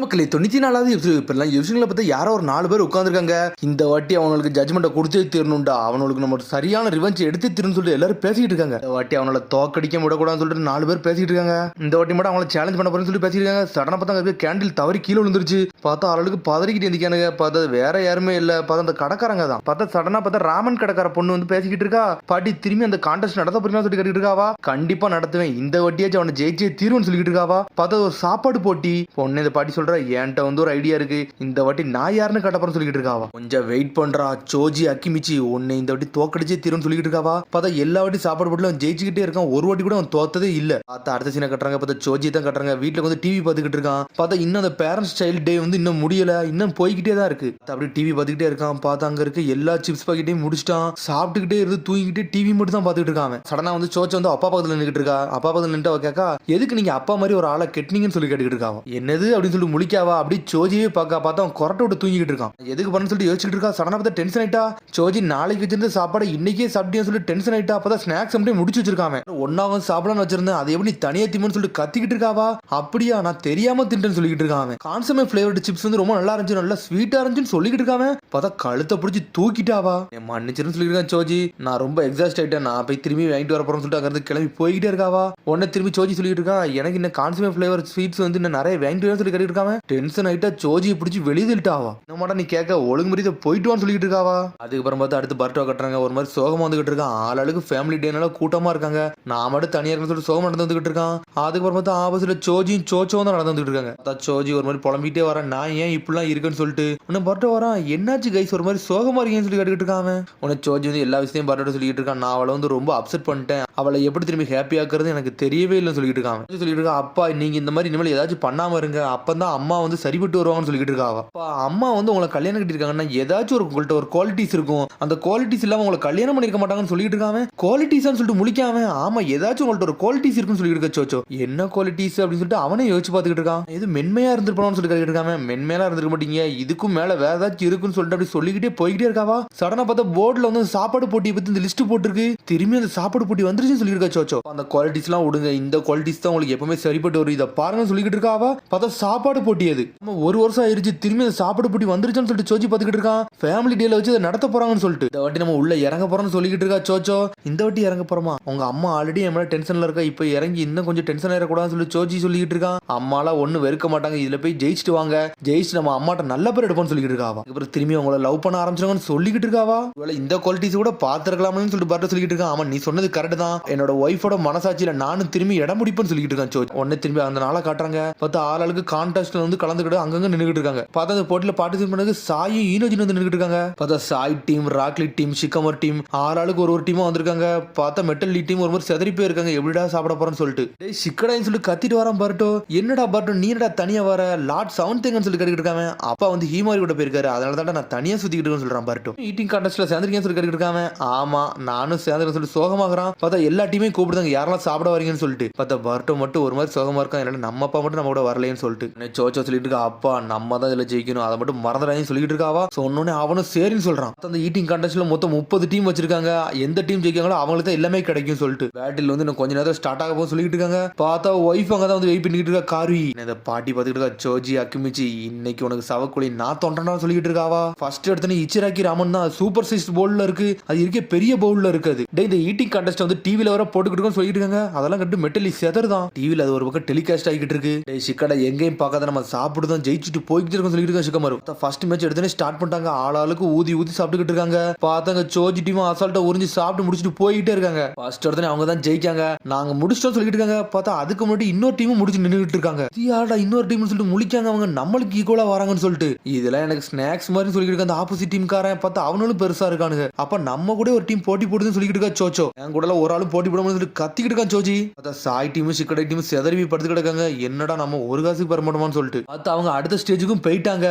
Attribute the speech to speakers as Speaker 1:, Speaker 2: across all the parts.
Speaker 1: மக்களே 94வது எபிசோட் இப்பெல்லாம் எபிசோட்ல பார்த்தா யாரோ ஒரு 4 பேர் உட்காந்துருக்காங்க. இந்த வாட்டி அவங்களுக்கு ஜட்மெண்ட்டை கொடுத்தே தீரணும்டா, அவனுக்கு நம்ம சரியான ரிவெஞ்ச் எடுத்து தீரணும்னு சொல்லிட்டு எல்லாரும் பேசிட்டு இருக்காங்க. இந்த வாட்டி அவனால தோக்கடிக்க விடக்கூடாதுன்னு சொல்லிட்டு 4 பேர் பேசிட்டு இருக்காங்க. இந்த வாட்டி மட்டும் அவங்கள சேலஞ்ச் பண்ண போறேன்னு சொல்லி பேசிட்டு இருக்காங்க. சடனா பார்த்தா கேண்டில் தவறி கீழே விழுந்துருச்சு. பார்த்தா ஆளுக்கு பதறிக்கிட்டு இருக்கானுங்க. பார்த்தா வேற யாருமே இல்ல, பார்த்தா அந்த கடைக்காரங்க தான். பார்த்தா சடனா பார்த்தா ராமன் கடைக்கார பொண்ணு வந்து பேசிக்கிட்டு இருக்கா. பாட்டி திரும்பி அந்த கான்டெஸ்ட் நடத்த போறீங்கன்னு சொல்லி கேட்டுட்டு இருக்காவா. கண்டிப்பா நடத்துவேன், இந்த வாட்டியாச்சும் அவனை ஜெயிச்சே தீர்வுன்னு சொல்லிட்டு இருக்காவா. பார்த்தா ஒரு சாப்பாடு போட்டி பொண்ணு. இந்த பாட்டி சொல்ற என்கிட்ட வந்து ஒரு ஐடியா இருக்கு, இந்த வாட்டி நான் யாருன்னு கட்டப்பறம் சொல்லிட்டு இருக்காவா. கொஞ்சம் வெயிட் பண்றா சோஜி அக்கிமிச்சி, உன்னை இந்த வாட்டி தோக்கடிச்சே தீரும் சொல்லிட்டு இருக்காவா. பார்த்தா எல்லா வாட்டி சாப்பாடு போட்டு அவன் ஜெயிச்சுக்கிட்டே இருக்கான், ஒரு வாட்டி கூட அவன் தோத்ததே இல்ல. பார்த்தா அடுத்த சீனை கட்டுறாங்க. பார்த்தா சோஜி தான் கட்டுறாங்க. வீட்டுல வந்து டிவி பார்த்துக்கிட்டு இருக்கான். பார்த்தா இன்னும் அந்த பேரண்ட்ஸ் சைல்ட் டே வந்து இன்னும் முடியல, இன்னும் போய்கிட்டே தான் இருக்கு. அப்படி டிவி பார்த்துக்கிட்டே இருக்கான். பார்த்தா அங்க இருக்க எல்லா சிப்ஸ் பாக்கெட்டையும் முடிச்சிட்டான். சாப்பிட்டுக்கிட்டே இருந்து தூங்கிக்கிட்டே டிவி மட்டும் தான் பார்த்துக்கிட்டு இருக்கான். சடனா வந்து சோச்ச வந்து அப்பா பக்கத்துல நின்றுட்டு இருக்கா. அப்பா பக்கத்துல நின்று கேட்கா, எதுக்கு நீங்க அப்பா மாதிரி ஒரு ஆளை கெட்டினீங்கன்னு சொல்லி கேட்டுக்கிட்டு இருக்கான். என்னது அப்படின்னு சொல்லி முழிக்காவா. அப்படி சோஜியே பார்த்தா அவன் கொரட்டை விட்டு தூங்கிட்டு இருக்கான். எதுக்கு பண்ணு சொல்லிட்டு யோசிச்சுட்டு இருக்கா. சடனா பார்த்தா டென்ஷன் ஆயிட்டா. சோஜி நாளைக்கு வச்சிருந்த சாப்பாடு இன்னைக்கே சாப்பிட்டேன்னு சொல்லி டென்ஷன் ஆயிட்டா. அப்பதான் ஸ்நாக்ஸ் மட்டும் முடிச்சு வச்சிருக்காங்க. ஒன்னாவும் சாப்பிடலாம்னு வச்சிருந்தேன், அதை எப்படி தனியா திமுன்னு சொல்லிட்டு கத்திக்கிட்டு இருக்காவா. அப்படியா, நான் தெரியாம தின்ட்டேன்னு சொல்லிக்கிட்டு இருக்காங்க. கான்சமே பிளேவர்டு சிப்ஸ் வந்து ரொம்ப நல்லா இருந்துச்சு, நல்லா ஸ்வீட்டா இருந்துச்சுன்னு சொல்லிக்கிட்டு இருக்காங்க. பார்த்தா கழுத்தை பிடிச்சி தூக்கிட்டாவா. மன்னிச்சிருன்னு சொல்லிருக்கான் சோஜி, நான் ரொம்ப எக்ஸாஸ்ட் ஆயிட்டேன், நான் போய் திரும்பி வாங்கிட்டு வர போறேன்னு சொல்லிட்டு அங்கிருந்து கிளம்பி போய்கிட்டே இருக்காவா. உடனே திரும்பி சோஜி சொல்லிட்டு இருக்கா, எனக்கு இந்த கான்சமே பிளேவர் ஸ்வீட்ஸ் வந்து இன்னும் நிறைய வாங்கிட்டு சொல்லி கேட்டுட்டு இருக்காங்க. டென்ஷன் ஆயிட்டா சோஜியை பிடிச்சி வெளியிட்டாவா. நம்மடா நீ கேட்க ஒழுங்கு மாதிரி போயிட்டு வான்னு சொல்லிட்டு இருக்காவா. அதுக்கப்புறம் பார்த்து அடுத்து பர்த்டே கட்டுறாங்க. ஒரு மாதிரி சோகமா வந்துகிட்டு இருக்கான். ஆளுக்கு ஃபேமிலி டேனால கூட்டமா இருக்காங்க. நான் மட்டும் தனியா இருக்குன்னு சொல்லிட்டு சோகம் நடந்து வந்துகிட்டு இருக்கான். அதுக்கப்புறம் பார்த்தா ஆபோசிட்ல சோஜியும் சோச்சோ தான் நடந்து வந்துட்டு இருக்காங்க. சோஜி ஒரு மாதிரி புலம்பிட்டே வரேன், நான் ஏன் இப்படிலாம் இருக்குன்னு சொல்லிட்டு. உன்னை பர்த்டே வரான், என்னாச்சு கைஸ் ஒரு மாதிரி சோகமா இருக்கேன்னு சொல்லி கேட்டுக்கிட்டு இருக்காங்க. உன்னை சோஜி வந்து எல்லா விஷயத்தையும் பர்த்டே சொல்லிட்டு இருக்கான். நான் அவளை வந்து ரொம்ப அப்செட் பண்ணிட்டேன், அவளை எப்படி திரும்பி ஹாப்பி ஆக்குறது எனக்கு தெரியவே இல்லைன்னு சொல்லிட்டு இருக்காங்க. சொல்லிட்டு இருக்கா, அப்பா நீங்க இந்த மாதிரி இனிமேல் ஏதாச்சும் பண்ணாம இருங்க, அப்பதான் அம்மா வந்து சரிபட்டு வருவாங்கன்னு சொல்லிட்டு இருக்காவா. அம்மா வந்து உங்களை கல்யாணம் கட்டிருக்காங்கன்னா ஏதாச்சும் உங்கள்கிட்ட ஒரு குவாலிட்டிஸ் இருக்கும், அந்த குவாலிட்டிஸ் இல்லாம உங்களை கல்யாணம் பண்ணிருக்க மாட்டாங்கன்னு சொல்லிட்டு இருக்காங்க. குவாலிட்டிஸ்னு சொல்லிட்டு முழிக்காம, ஆமா ஏதாச்சும் உங்கள்கிட்ட ஒரு குவாலிட்டிஸ் இருக்குன்னு சொல்லிட்டு இருக்க. சோச்சோ என்ன குவாலிட்டிஸ் அப்படின்னு சொல்லிட்டு அவனே யோசிச்சு பார்த்துக்கிட்டு இருக்கான். இது மென்மையா இருந்துருப்பான்னு சொல்லி கேட்டுட்டு இருக்காங்க. மென்மையா இருந்திருக்க மாட்டீங்க, இதுக்கும் மேல வேற ஏதாச்சும் இருக்குன்னு சொல்லிட்டு அப்படி சொல்லிக்கிட்டே போய்கிட்டே இருக்காவா. சடனா பார்த்தா போர்டுல வந்து சாப்பாடு போட்டியை பத்தி இந்த லிஸ்ட் போட்டுருக்கு. திரும்பி அந்த சாப்பாடு போட்டி வந்துருச்சுன்னு சொல்லியிருக்கா. சோச்சோ அந்த குவாலிட்டிஸ் எல்லாம் விடுங்க, இந்த குவாலிட்டிஸ் தான் உங்களுக்கு எப்பவுமே சரிப்பட்டு வரும், இதை பாருங்க சொல்லிக்கிட்டு இருக்காவா. பார்த்தா சாப்பாடு போட்டி அது ஒரு வருஷம் ஆயிருச்சு, திரும்பி அந்த சாப்பாடு போட்டி வந்துருச்சுன்னு சொல்லிட்டு சோச்சி பார்த்துக்கிட்டு இருக்கான். ஃபேமிலி டேல வச்சு அதை நடத்த போறாங்கன்னு சொல்லிட்டு இந்த வாட்டி நம்ம உள்ள இறங்க போறோம்னு சொல்லிக்கிட்டு இருக்கா. சோச்சோ இந்த வாட்டி இறங்க போறோமா, உங்க அம்மா ஆல்ரெடி என் மேல டென்ஷன்ல இருக்கா, இப்போ இறங்கி இன்னும் கொஞ்சம் டென்ஷன் ஆயிடக்கூடாதுன்னு சொல்லி சோச்சி சொல்லிக்கிட்டு இருக்கான். அம்மால ஒண்ணு வெறுக்க மாட்டாங்க, இதுல போய் ஜெயிச்சுட்டு வாங்க, ஜெயிச்சு நம்ம அம்மாட்ட நல்ல பேர் எடுப்போம்னு சொல்லிக்கிட்டு இருக்காவா. அப்புறம் திரும்பி அவங்கள லவ் பண்ண ஆரம்பிச்சாங்கன்னு சொல்லிக்கிட்டு இருக்காவா. இந்த குவாலிட்டிஸ் கூட பாத்துருக்கலாம்னு சொல்லிட்டு பார்த்து சொல்லிக்கிட்டு இருக்கான். ஆமா நீ சொன்னது கரெக்ட் தான், என்னோட ஒய்ஃபோட மனசாட்சியில நானும் திரும்பி இடம் முடிப்பேன்னு சொல்லிக்கிட்டு இருக்கான். சோச்சி உடனே திரும்பி அந்த நாளை காட்டுறாங்க. பார்த்து ஆளுக்கு கான்டெஸ்ட்ல வந்து கலந்துக்கிட்டு அங்கங்க நின்றுட்டு இருக்காங்க. பார்த்தா அந்த போட்டியில பார்ட்டிசிபேட் பண்ணது சாயும் ஈனோஜின் வந்து நின்றுட்டு இருக்காங்க. பார்த்தா சாய் டீம், ராக்லிட் டீம், ஷிகமர் டீம் ஆளுக்கு ஒரு டீமா வந்திருக்காங்க. பார்த்தா மெட்டல் லீ டீம் ஒரு மாதிரி செதறி போய் இருக்காங்க, எப்படிடா சாப்பிட போறேன்னு சொல்லிட்டு. டேய் சிக்கடான்னு சொல்லி கத்திட்டு வரான் பர்ட்டோ. என்னடா பர்ட்டோ நீ என்னடா தனியா வர, லார்ட் சவுண்ட் தேங்கன்னு சொல்லி கேட்டுக்கிட்டு இருக்காங்க. அப்பா வந்து ஹீமாரி கூட போயிருக்காரு, அதனால தான் நான் தனியா சுத்திக்கிட்டு இருக்கேன்னு சொல்றான் பர்ட்டோ. ஈட்டிங் கான்டெஸ்ட்ல சேர்ந்திருக்கேன்னு சொல்லி கேட்டுக்கிட்டு இருக்காங்க. ஆமா நானும் சேர்ந்துருக்கேன்னு சொல்லி சோகமாகறான். பார்த்தா எல்லா டீமையும் கூப்பிடுறாங்க, யாரெல்லாம் சாப்பிட வரீங்கன்னு சொல்லிட்டு. பார்த்தா பர்ட்டோ மட்டும் ஒரு மாதிரி சோகமா இருக்கான், இல்லைன்னா நம்ம அப்பா மட்டும் நம்ம கூட வரலைன்னு சொல்லிட்டு. சோச்சோ சொல்லிட்டு இருக்கா, அப்பா நம்ம தான் இதுல ஜெயிக்கணும், அதை மட்டும் மறந்துடான்னு சொல்லிட்டு இருக்காவா. சொன்னோன்னே அவனும் சரின்னு சொல்றான். அந்த ஈட்டிங் கான்டெஸ்ட்ல மொத்தம் 30 டீம் வச்சிருக்காங்க, எந்த டீம் ஜெயிக்காங்களோ அவங்களுக்கு தான் எல்லாமே கிடைக்கும் சொல்லிட்டு பேட்டில் வந்து இன்னும் கொஞ்ச நேரம் ஸ்டார்ட் ஆக போகும் சொல்லிட்டு இருக்காங்க. பார்த்தா ஒய்ஃப் அங்க தான் வந்து வெயிட் பண்ணிட்டு இருக்கா. காரி இந்த பாட்டி பார்த்துக்கிட்டு இருக்கா. சோஜி அக்கிமிச்சி இன்னைக்கு உனக்கு சவக்குழி நான் தொண்டனா சொல்லிட்டு இருக்காவா. ஃபர்ஸ்ட் எடுத்தனே இச்சிராக்கி ராமன் தான் சூப்பர் சைஸ் பவுல்ல இருக்கு, அது இருக்க பெரிய பவுல்ல இருக்குது. இந்த ஈட்டிங் கான்டெஸ்ட் வந்து டிவில வர போட்டுக்கிட்டு சொல்லிட்டு இருக்காங்க. அதெல்லாம் கட்டு மெட்டலி செதர் தான் டிவில அது ஒரு பக்கம் டெலிகாஸ்ட் ஆகிட்டு இருக்கு. சிக்கடை எங்கேயும் பார்க்காத நம்ம சாப்பிடுதான் ஜெயிச்சுட்டு போய்கிட்டு இருக்கோம் சொல்லிட்டு இருக்காங்க. சிக்கமாரு ஃபர்ஸ்ட் மேட்ச் எடுத்தனே ஸ்டார்ட் பண்ணிட்டாங்க. ஆளாளுக்கு ஊதி ஊதி சாப்பிட்டுக்கிட்டு இருக்காங்க. பார்த்தாங்க சோஜி டீம் அசால்ட்டா உறிஞ்சு சாப்பிட்டு முடிச்சுட்டு போயிட்டே இருக்காங்க. ஃபர்ஸ்ட் எடுத்தனே அவங்க தான் ஜெயிக்காங்க, நாங்க முடிச்சிட்டோம் சொல்லிட்டு இருக்காங்க. பார்த்தா அதுக்கு முன்னாடி இன்னொரு டீமும் முடிச்சு நின்றுட்டு இருக்காங்க. யாரா இன்னொரு டீம் சொல்லிட்டு முழிக்காங்க, அவங்க நம்மளுக்கு ஈக்குவலா வராங்கன்னு சொல்லிட்டு. இதெல்லாம் எனக்கு ஸ்நாக்ஸ் மாதிரி சொல்லிட்டு இருக்க. அந்த ஆப்போசிட் டீம் காரன் பார்த்தா அவனும் பெருசா இருக்கானுங்க. அப்ப நம்ம கூட ஒரு டீம் போட்டி போடுதுன்னு சொல்லிட்டு இருக்கா. சோச்சோ என் கூட ஒரு ஆளும் போட்டி போட சொல்லிட்டு கத்திக்கிட்டு இருக்கான். சோஜி பார்த்தா சாய் டீம் சிக்கடை டீம் செதறி படுத்து கிடக்காங்க. என்னடா நம்ம ஒரு காசுக்கு பெற மாட்டோமான்னு சொல்லிட்டு பார்த்தா அவங்க அடுத்த ஸ்டேஜுக்கும் போயிட்டாங்க.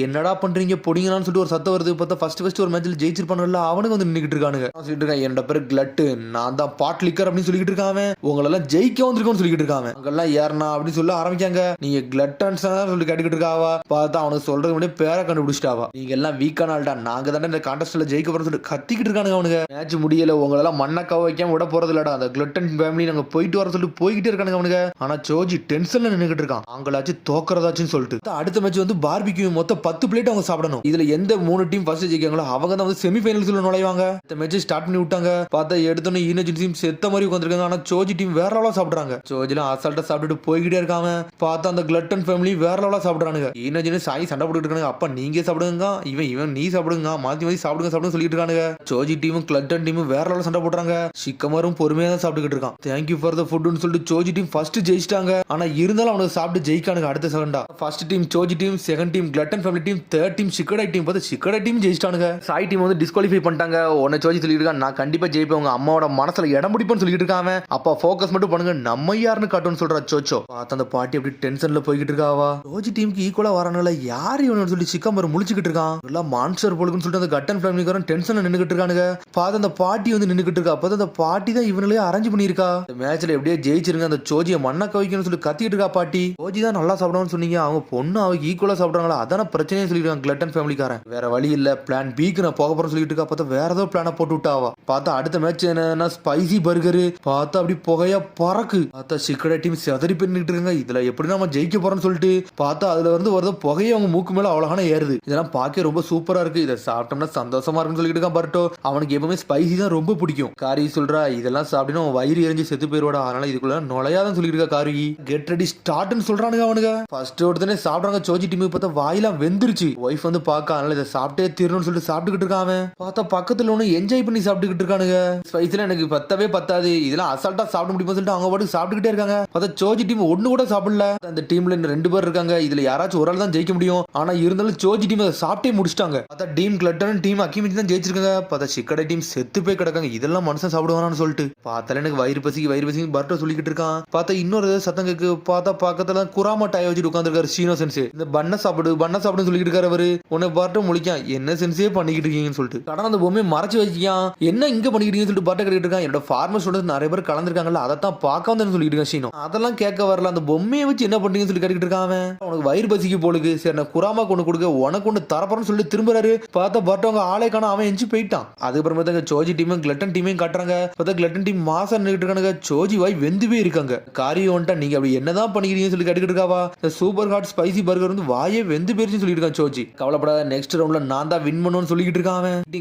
Speaker 1: என்னடா பண்றீங்க பொடிங்களான்னு சொல்லிட்டு ஒரு சத்தம் வருது. பார்த்தா ஃபர்ஸ்ட் ஒரு மேட்ச்ல ஜெயிச்சிருப்பானுல அவனுக்கு வந்து நின்னுட்டு இருக்கானுங்க. சொல்லிட்டு இருக்கான் என்னோட பேரு கிளட்டு, நான் தான் பாட் லிக்கர் அப்படின்னு சொல்லிட்டு இருக்காங்க. உங்களெல்லாம் ஜெயிக்க வந்திருக்கோம்னு சொல்லிட்டு இருக்காங்க. அங்கெல்லாம் யாருனா அப்படின்னு சொல்ல ஆரம்பிக்காங்க. நீங்க கிளட்டன்ஸ் சொல்லி கேட்டுக்கிட்டு இருக்காவா. பார்த்தா அவனுக்கு சொல்றது முன்னாடி பேரை கண்டுபிடிச்சிட்டாவா. நீங்க எல்லாம் வீக்கான ஆள்டா, நாங்க தானே இந்த கான்டெஸ்ட்ல ஜெயிக்க போறோம்னு சொல்லிட்டு கத்திக்கிட்டு இருக்கானுங்க. அவனுங்க மேட்ச் முடியல, உங்களெல்லாம் மண்ணை கவ வைக்காம விட போறது இல்லடா, அந்த கிளட்டன் ஃபேமிலி நாங்க போயிட்டு வர சொல்லிட்டு போய்கிட்டே இருக்கானுங்க அவனுங்க. ஆனா சோஜி டென்ஷன்ல நின்னுகிட்டு இருக்கான். அவங்களாச்சும் தோக்க தோக்கறதாச்சுன்னு சொல்லிட்டு அடுத்த மேட்ச் வந்து பார்பிக்யூ மொத்தம் 10 பிளேட் அவங்க சாப்பிடணும். இதுல எந்த 3 டீம் ஃபர்ஸ்ட் ஜெயிக்காங்களோ அவங்க தான் வந்து செமிஃபைனல்ஸ்ல நுழைவாங்க. இந்த மேட்ச் ஸ்டார்ட் பண்ணி விட்டாங்க. பார்த்தா எடுத்தோன்னே ஈனர்ஜி டீம் செத்த மாதிரி உட்காந்துருக்காங்க. ஆனா சோஜி டீம் வேற லெவலா சாப்பிடுறாங்க. சோஜிலாம் அசால்ட்டா சாப்பிட்டுட்டு போய்கிட்டே இருக்காங்க. பார்த்தா அந்த கிளட்டன் ஃபேமிலி வேற லெவலா சாப்பிடுறானுங்க. ஈனர்ஜி சாய் சண்டை போட்டுட்டு இருக்காங்க. அப்ப நீங்க சாப்பிடுங்க, இவன் நீ சாப்பிடுங்க, மாத்தி மாத்தி சாப்பிடுங்க சொல்லிட்டு இருக்கானுங்க. சோஜி டீமும் கிளட்டன் டீமும் வேற லெவலா சண்டை போடுறாங்க. சிக்கமரும் பொறுமையா தான் சாப்பிட்டுக்கிட்டு இருக்கான். தேங்க்யூ ஃபார் த ஃபுட்னு சொல்லிட்டு சோஜி டீம் ஃபர்ஸ்ட் ஜெயிச்சிட்டாங்க. ஆனா இருந்தாலும் அவனுக்கு சாப்பிட்டு ஜெயிக்கானுங்க. அடுத்த செகண்டா first team Soji team, second team Clayton family team, third team சிக்கடை டீம். பார்த்து சிக்கடை டீம் ஜெயிச்சிட்டானுங்க. சாய் டீம் வந்து டிஸ்குவாலிஃபை பண்ணிட்டாங்க. உன்னை சோஜி சொல்லிட்டு இருக்கான், நான் கண்டிப்பா ஜெயிப்பேன், உங்க அம்மாவோட மனசுல இடம் பிடிப்பேன்னு சொல்லிட்டு இருக்காம. அப்பா ஃபோக்கஸ் மட்டும் பண்ணுங்க, நம்ம யாருன்னு காட்டுன்னு சொல்றா சோச்சோ. பார்த்து அந்த பாட்டி அப்படி டென்ஷன்ல போய்கிட்டு இருக்காவா. சோஜி டீமுக்கு ஈக்குவலா வரானுல யாரு இவனு சொல்லி சிக்கமர் முழிச்சுக்கிட்டு இருக்கான். எல்லாம் மான்ஸ்டர் போலுக்குன்னு சொல்லிட்டு அந்த கட்டன் ஃபேமிலிக்காரன் டென்ஷன்ல நின்னுகிட்டு இருக்கானுங்க. பார்த்து அந்த பாட்டி வந்து நின்னுகிட்டு இருக்கா. அப்போ அந்த பாட்டி தான் இவங்களே அரேஞ்ச் பண்ணிருக்கா. இந்த மேட்ச்ல எப்படியே ஜெயிச்சிருங்க, அந்த சோஜியை மண்ண கவிக்கணும்னு சொல்லி கத்திட்டு இருக்கா பாட்டி. சோஜி தான் நல்லா சாப்பிடணும்னு சொன்னீங்க, அவங்க பொண்ணு அவங்க ஈக்குவலா சாப்பிடுறாங்களா, அதான பிரச்சனையே சொல்லிருக்காங்க கிளட்டன் ஃபேமிலிக்காரன். வேற வழி இல்ல, பிளான் பிக்கு நான் போக போறேன்னு சொல்லிட்டு இருக்கா. பார்த்தா வேற ஏதோ பிளான போட்டு விட்டாவா. பார்த்தா அடுத்த மேட்ச் என்னன்னா ஸ்பைசி பர்கரு. பார்த்தா அப்படி புகையா பறக்கு. பார்த்தா சிக்கடை டீம் செதறி பண்ணிட்டு இருக்காங்க. இதுல எப்படி நம்ம ஜெயிக்க போறோம்னு சொல்லிட்டு பார்த்தா அதுல வந்து வருது புகையை அவங்க மூக்கு மேல அவ்வளவான ஏறுது. இதெல்லாம் பார்க்க ரொம்ப சூப்பரா இருக்கு. இதை சாப்பிட்டோம்னா சந்தோஷமா இருக்குன்னு சொல்லிட்டு இருக்கான் பர்ட்டோ. அவனுக்கு எப்பவுமே ஸ்பைசி தான் ரொம்ப பிடிக்கும். காரி சொல்றா, இதெல்லாம் சாப்பிட்டா வயிறு எரிஞ்சு செத்து போயிடுவாடா, அதனால இதுக்குள்ள நுழையாதான் சொல்லிட்டு இருக்கா காரி. கெட் ரெடி ஸ்டார்ட்னு சொல்றானுங்க அவனுங்க. ஃபர்ஸ்ட் ஒருத்தனே சாப்பிடுறாங்க சோஜி டீம். பார்த்தா வாயிலாம் வெந்துருச்சு. ஒய்ஃப் வந்து பார்க்க, அதனால இதை சாப்பிட்டே தீரணும்னு சொல்லிட்டு சாப்பிட்டுக்கிட்டு இருக்காங்க. பார்த்தா பக்கத்துல ஒண்ணு என்ஜாய் பண்ணி சாப்பிட்டுக்கிட்டு இருக்கானுங்க. ஸ்பைஸ்ல எனக்கு பத்தவே பத்தாது, இதெல்லாம் அசால்ட்டா சாப்பிட முடியுமா சொல்லிட்டு அவங்க பாட்டுக்கு சாப்பிட்டுக்கிட்டே இருக்காங்க. பார்த்தா சோஜி டீம் ஒண்ணு கூட சாப்பிடல. அந்த டீம்ல 2 பேர் இருக்காங்க. இதுல யாராச்சும் ஒரு ஆள் தான் ஜெயிக்க முடியும். ஆனா இருந்தாலும் சோஜி டீம் அதை சாப்பிட்டே முடிச்சிட்டாங்க. பார்த்தா டீம் கிளட்டன் டீம் அக்கிமிச்சி தான் ஜெயிச்சிருக்காங்க. பார்த்தா சிக்கடை டீம் செத்து போய் கிடக்காங்க. இதெல்லாம் மனுஷன் சாப்பிடுவானு சொல்லிட்டு பார்த்தால எனக்கு வயிறு பசிக்கு பர்ட்டோ சொல்லிக்கிட்டு இருக்கான். பார்த்தா இன்னொரு சத்தம் கேக்கு. பார்த்தா பக்கத்துல குராமா டாய் வச்சுட்டு உட்காந்துருக்காரு ஷீனோ சென்சே. இந்த பண்ண சாப்பிடுன்னு சொல்லிட்டு இருக்காரு அவரு. உன்னை பர்ட்டோ முழிக்கான், என்ன சென்சே பண்ணிக்கிட்டு இருக்கீங்கன்னு சொல்லிட்டு கடன அந்த பொம்மையை மறைச்சு வச்சிக்கான். என்ன இங்க பண்ணிக்கிட்டீங்கன்னு சொல்லிட்டு பர்ட்டோ கேட்டுட்டு இருக்கான். என்னோட ஃபார்மர் ஸ்டூடெண்ட்ஸ் நிறைய பேர் கலந்துருக்காங்கல்ல, அதைத்தான் பார்க்க வந்து சொல்லிட்டு இருக்கான் ஷீனோ. அதெல்லாம் கேட்க வரல, அந்த பொம்மையை வச்சு என்ன பண்றீங்கன்னு சொல்லி கேட்டுக்கிட்டு இருக்கான். உனக்கு வயிறு பசிக்கு போலுக்கு, சரி நான் குராமா கொண்டு கொடுக்க, உனக்கு ஒன்று தரப்பறன்னு சொல்லிட்டு திரும்புறாரு. பார்த்தா பர்ட்டோ அவங்க ஆளே காணோம், அவன் எஞ்சி போயிட்டான். அதுக்கப்புறமா தான் சோஜி டீமும் கிளட்டன் டீமையும் காட்டுறாங்க. பார்த்தா கிளட்டன் டீம் மாசம் நின்றுட்டு இருக்கானுங்க. சோஜி வாய் வெந்துவே இருக்காங்க. காரியம் வந்துட்டா நீங்க அப்படி என்னதான் பண்ணிக்கிறீங்கன்னு சொல்லி கேட்டுக்கிட்டு இருக்காவா. இந்த சூப்பர் ஹாட் ஸ்பைசி பர்கர் வந்து வாயே வெந்து போயிருச்சுன்னு சொல்லிட்டு இருக்கான் சோஜி. கவலைப்படாத, நெக்ஸ்ட் ரவுண்ட்ல நான் தான் வின் பண்ணுவேன்னு சொல்லிட்டு இருக்கான்.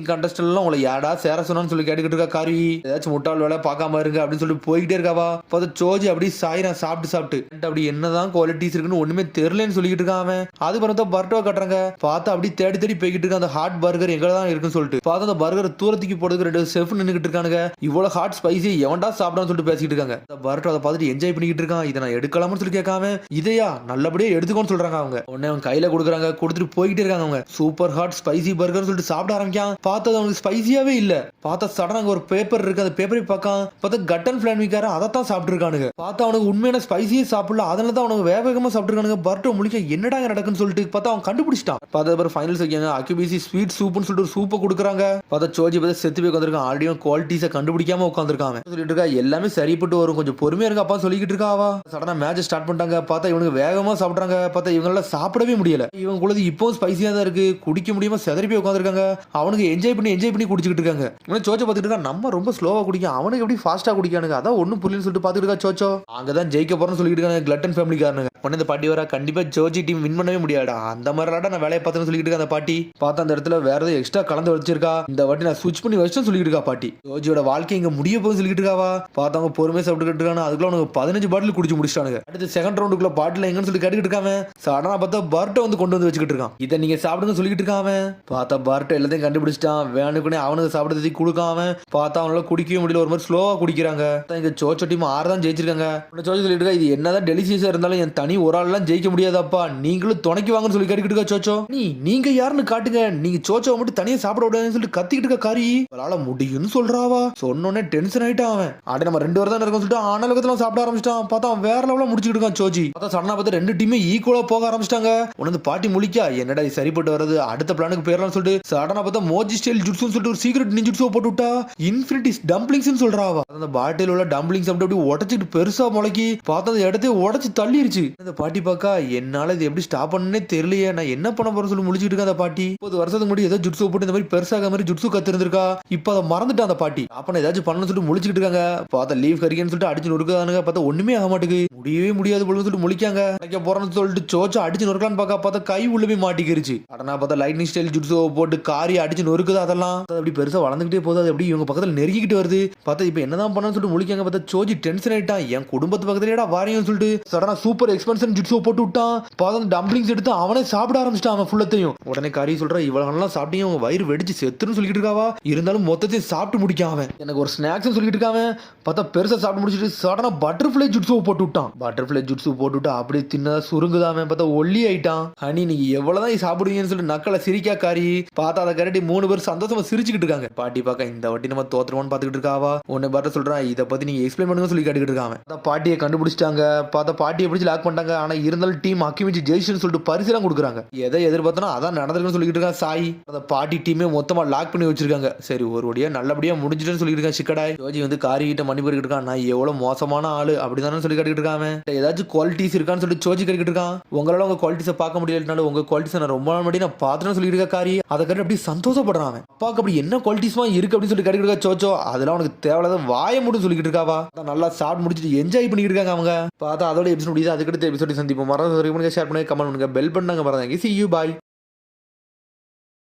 Speaker 1: கண்டஸ்டன்ட் எல்லாம் உங்களை யாரா சேர சொன்னான்னு சொல்லி கேட்டுக்கிட்டு இருக்கா காரி. ஏதாச்சும் முட்டாள் வேலை பார்க்காம இருங்க அப்படின்னு சொல்லி போய்கிட்டே இருக்காவா. பார்த்தா சோஜி அப்படி சாயிரான் சாப்பிட்டு அப்படி என்னதான் குவாலிட்டிஸ் இருக்குன்னு ஒண்ணுமே தெரியலன்னு சொல்லிட்டு இருக்கான். அதுக்கப்புறம் தான் பர்ட்டோ கட்டுறாங்க. பார்த்தா அப்படி தேடி போய்கிட்டு இருக்க அந்த ஹாட் பர்கர் எங்க தான் இருக்குன்னு சொல்லிட்டு பார்த்தா அந்த பர்கர் தூரத்துக்கு போடுறதுக்கு 2 செஃப் நின்னுகிட்டு இருக்கானுங்க. இவ்வளவு ஹாட் ஸ்பைசி எவன்டா சாப்பிடான்னு சொல்லிட்டு பேசிட்டு இருக்காங்க. பர்ட்டோ அதை பார்த்துட்டு என்ஜாய் பண்ணிக்கிட்டு இருக்கான். இதை நான் எடுக்கலாம்னு சொல்லி கேட்காம இதையா நல்லபடியா எடுத்துக்கோன்னு சொல்றாங்க அவங்க. உடனே அவன் கையில கொடுக்குறாங்க, கொடுத்துட்டு போய்கிட்டே இருக்காங்க அவங்க. சூப்பர் ஹாட் ஸ்பைசி பர்கர் சொல்லிட்டு சாப்பிட ஆரம்பிக்கான். பார்த்தா அவனுக்கு ஸ்பைசியாவே இல்ல. பார்த்தா சடனா ஒரு பேப்பர் இருக்கு, அந்த பேப்பரை பார்க்கான். பார்த்தா கட்டன் பிளான்மிக்கார அதைத்தான் சாப்பிட்டு இருக்கானுங்க. பார்த்தா அவனுக்கு உண்மையான ஸ்பைசியே சாப்பிடல, அதனால தான் அவனுக்கு வேகமா சாப்பிட்டு இருக்கானுங்க. பர்ட்டோ முழிக்க என்னடா நடக்குன்னு சொல்லிட்டு பார்த்தா அவன் கண்டுபிடிச்சிட்டான். பார்த்தா அப்புறம் ஃபைனல்ஸ் வைக்காங்க. அக்யூபிசி ஸ்வீட் சூப்னு சொல்லிட்டு ஒரு சூப்பை கொடுக்குறாங்க. பார்த்தா சோஜி பார்த்து செத்து போய் உட்காந்துருக்கான். ஆல்ரெடி குவாலிட்டிஸை கண்டுபிடிக்காம உட்காந்துருக்கான். சொல்லிட்டு இருக்கா எல்லாமே சரிப்பட்டு வரும், கொஞ்சம் பொறுமையா இருக்கா அப்பா சொல்லிக்கிட்டு இருக்காவா. சடனா மேட்ச் ஸ்டார்ட் பண்ணிட்டாங்க. பார்த்தா இவனுக்கு வேகமா சாப்பிட்றாங்க. பார்த்தா இவங்களால சாப்பிடவே முடியல. இவங்க குள்ளது இப்போ ஸ்பைசியா தான் இருக்கு, குடிக்க முடியாம செதறி போய் உட்காந்துருக்காங்க. அவனுக்கு என்ஜாய் பண்ணி குடிச்சிட்டு இருக்காங்க. இவன் சோச்சோ பார்த்துட்டு இருக்கா, நம்ம ரொம்ப ஸ்லோவா குடிக்கும், அவனுக்கு எப்படி ஃபாஸ்டா குடிக்கானுங்க, அதான் ஒன்னும் புரியலன்னு சொல்லிட்டு பார்த்துட்டு இருக்கா சோச்சோ. அங்கதான் ஜெயிக்க போறேன்னு சொல்லிட்டு இருக்காங்க கிளட்டன் ஃபேமிலிக்காரனுங்க. உடனே இந்த பாட்டி வரா, கண்டிப்பா ஜோஜி டீம் வின் பண்ணவே முடியாடா, அந்த மாதிரி நான் வேலையை பார்த்தேன்னு சொல்லிட்டு இருக்கா அந்த பாட்டி. பார்த்தா அந்த இடத்துல வேற ஏதோ எக்ஸ்ட்ரா கலந்து வச்சிருக்கா. இந்த வாட்டி நான் ஸ்விட்ச் பண்ணி வச்சு சொல்லிட்டு இருக்கா பாட்டி. ஜோஜியோட வாழ்க்கை இங்க முடிய போகுதுன்னு சொல்லிட்டு இருக்காவா. பார்த்தவங்க பொறுமையா சாப்பிட்டுக்கிட்டு இருக்காங்க. அதுக்குள்ள உனக்கு 15 பாட்டில் குடிச்சு முடிச்சிட்டானுங்க. அடுத்து செகண்ட் ரவுண்டுக்குள்ள பாட்டில் எங்கன்னு சொல்லி கேட்டுக்கிட்டு இருக்காம. சடனா பார்த்தா பர்ட்டோ வந்து கொண்டு வந்து வச்சுக்கிட்டு இருக்கான். இதை நீங்க சாப்பிடுங்க சொல்லிட்டு இருக்காம. பார்த்தா பர்ட்டோ எல்லாத்தையும் கண்டுபிடிச்சிட்டான். வேணுக்குனே அவனுக்கு சாப்பிடுறதுக்கு கொடுக்காம. பார்த்தா அவனால குடிக்கவே முடியல, ஒரு மாதிரி ஸ்லோவா குடிக்கிறாங்க. இங்க சோச்சோ டீம் 6 தான் ஜெயிச்சிருக்காங்க. சோச்சோ சொல்லிட்டு இருக்கா, இது என்னதான் டெலிசியஸா இருந்தாலும் என் தனி ஒரு ஆள் எல்லாம் ஜெயிக்க முடியாதப்பா, நீங்களும் துணைக்கு வாங்கன்னு சொல்லி கேட்டுக்கிட்டு இருக்கா சோச்சோ. நீங்க யாருன்னு காட்டுங்க, நீங்க சோச்சோ மட்டும் தனியா சாப்பிட விடாதுன்னு சொல்லிட்டு கத்திக்கிட்டு இருக்க காரி. அவளால முடியும்னு சொல்றாவா. சொன்னோன்னே டென்ஷன் ஆயிட்டான் அவன். ஆட நம்ம 2 பேர் தான் இருக்கோம் சொல்லிட்டு ஆனலகத்துல சாப்பிட ஆரம்பிச்சிட்டான். பார்த்தா அவன் வேற லெவலா முடிச்சுட்டு இருக்கான் சோஜி. பார்த்தா சடனா பார்த்து 2 டீமே ஈக்குவலா போக ஆரம்பிச்சிட்டாங்க. உனது பாட்டி முழிக்கா, என்னடா இது சரிப்பட்டு வருது, அடுத்த பிளானுக்கு போயிடலாம்னு சொல்லிட்டு சடனா பார்த்தா மோஜி ஸ்டைல் ஜுட்ஸுன்னு சொல்லிட்டு ஒரு சீக்ரெட் நிஞ்சுட்ஸோ போட்டு விட்டா. இன்ஃபினிட்டி டம்ப்ளிங்ஸ்னு சொல்றாவா. அந்த பாட்டில் உள்ள டம்ப்ளிங்ஸ் அப்படி உடச்சிட்டு பெருசா முளைக்கி பார்த்தா அந்த இடத்தையே உடச்சு தள்ளிருச்சு. அந்த பாட்டி பாக்கா, என்னால இது எப்படி ஸ்டாப் பண்ணனே தெரியலையே, நான் என்ன பண்ண போறேன்னு சொல்லி முழிச்சிட்டு இருக்கா அந்த பாட்டி. 30 வருஷத்துக்கு முன்னாடி ஏதோ ஜுட்ஸோ போட்டு இந்த மாதிரி பெருசாக மாதிரி ஜுட்ஸு கத்திருந்திருக்கா. இப்ப அதை மறந்துட்டா அந்த பாட்டி. அப்ப ஏதாச்சும் பண்ணணும்னு சொல்லிட்டு முழிச்சிட்டு இருக்காங்க. பார்த்தா லீவ் கறிக்கன்னு சொல்லிட்டு அடிச்சு நொறுக்கானுங்க. பார்த்தா ஒண்ணுமே ஆக மாட்டேங்குது, முடியவே முடியாது போல சொல்லிட்டு முழிக்காங்க. போறான்னு சொல்லிட்டு சோச்சோ அடிச்சு நொறுக்கலான்னு பார்த்தா கை உள்ள போய் மாட்டிக்கிருச்சு. அடனா பார்த்தா லைட்னிங் ஸ்டைல் ஜுட்ஸோ போட்டு காரி அடிச்சு நொறுக்குது. அதெல்லாம் அப்படி பெருசா வளர்ந்துகிட்டே போகுது. அது அப்படி இவங்க பக்கத்துல நெருங்கிட்டு வருது. பார்த்தா இப்ப என்னதான் பண்ணான்னு சொல்லிட்டு முழிக்காங்க. பார்த்தா சோஜி டென்ஷன் ஆயிட்டான். என் குடும்பத்து பக்கத்துலடா வாரியும் சொல்லிட்டு சடனா சூப்பர் எக்ஸ்பென்ஷன் ஜுட்ஸோ போட்டு விட்டான். பார்த்தா டம்ப்ளிங்ஸ் எடுத்து அவனே சாப்பிட ஆரம்பிச்சிட்டான் அவன் ஃபுல்லத்தையும். உடனே காரி சொல்றா இவ்வளவு சாப்பிட்டீங்க உங்க வயிறு வெடிச்சு செத்துன்னு சொல்லிட்டு இருக்காவா. இருந்தாலும் மொத்தத்தையும் சாப்பிட்டு முடிக்காம அவன் எனக்கு ஒரு ஸ்நாக்ஸ் சொல்லிட்டு இருக்காங்க. பார்த்தா பெருசா சாப்பிட்டு முடிச்சிட்டு சடனா பட்டர்ஃபிளை ஜுட்ஸோ போட்டு விட்டான். பட்டர்ஃபிளை ஜுட்ஸோ போட்டுவிட்டு அப்படியே தின்னதா சுருங்குதாம. பார்த்தா ஒல்லி ஆயிட்டான். அனி நீங்க எவ்வளவுதான் சாப்பிடுவீங்கன்னு சொல்லிட்டு நக்கலை சிரிக்கா காரி. பார்த்தா அதை கரடி 3 பேர் சந்தோஷமா சிரிச்சுக்கிட்டு இருக்காங்க. பாட்டி பார்க்க இந்த வாட்டி நம்ம தோத்துருவோம்னு பாத்துக்கிட்டு இருக்காவா. உன்னை பார்த்து சொல்றான் இதை பத்தி நீங்க எக்ஸ்பிளைன் பண்ணுங்க சொல்லி கேட்டுக்கிட்டு இருக்காங்க. பாட்டியை கண்டுபிடிச்சிட்டாங்க. பார்த்தா பாட்டியை பிடிச்சி லாக் பண்ணிட்டாங்க. ஆனா இருந்தாலும் டீம் அக்கிமிச்சு ஜெயிச்சுன்னு சொல்லிட்டு பரிசுலாம் கொடுக்குறாங்க. எதை எதிர்பார்த்தனா அதான் நடந்திருக்குன்னு சொல்லிட்டு இருக்கான் சாய். அந்த பாட்டி டீமே மொத்தமா லாக் பண்ணி வச்சிருக்காங்க. சரி ஒரு வழியா நல்லபடியா முடிஞ்சிட்டுன்னு சொல்லிட்டு இருக்கான் சிக்கடாய். ஜோஜி வந்து காரி கிட்ட மணி போயிட்டு இருக்கான். நான் எவ்வளவு மோசமான ஆளு அப்படிதானே சொல்லி கேட்டுக்கிட்டு இருக்காங்க. ஏதாச்சும் குவாலிட்டிஸ் இருக்கான்னு சொல்லிட்டு சோஜி கேட்டுக்கிட்டு இருக்கான். உங்களால உங்க குவாலிட்டிஸை பார்க்க முடியலனாலும் உங்க குவாலிட்டிஸ் நான் ரொம்ப நாள் முன்னாடி நான் பார்த்துன்னு சொல்லிட்டு இருக்கா காரி. அதை கட்டி அப்படி சந்தோஷப்படுறான். அப்பாவுக்கு அப்படி என்ன குவாலிட்டிஸ்மா இருக்கு அப்படின்னு சொல்லி கேட்டுக்கிட்டு இருக்கா சோச்சோ. அதெல்லாம் உனக்கு தேவையில்லாத வாய மட்டும் சொல்லிக்கிட்டு இருக்காவா. நல்லா சாப்பிட்டு முடிச்சுட்டு என்ஜாய் பண்ணிட்டு இருக்காங்க அவங்க. பார்த்தா அதோட எபிசோட் முடியுது. அதுக்கடுத்த எபிசோட் சந்திப்போம். மறந்து ஷேர் பண்ணுங்க, கமெண்ட் பண்ணுங்க, பெல் பண்ணாங்க. மறந்தாங்க. See you, bye.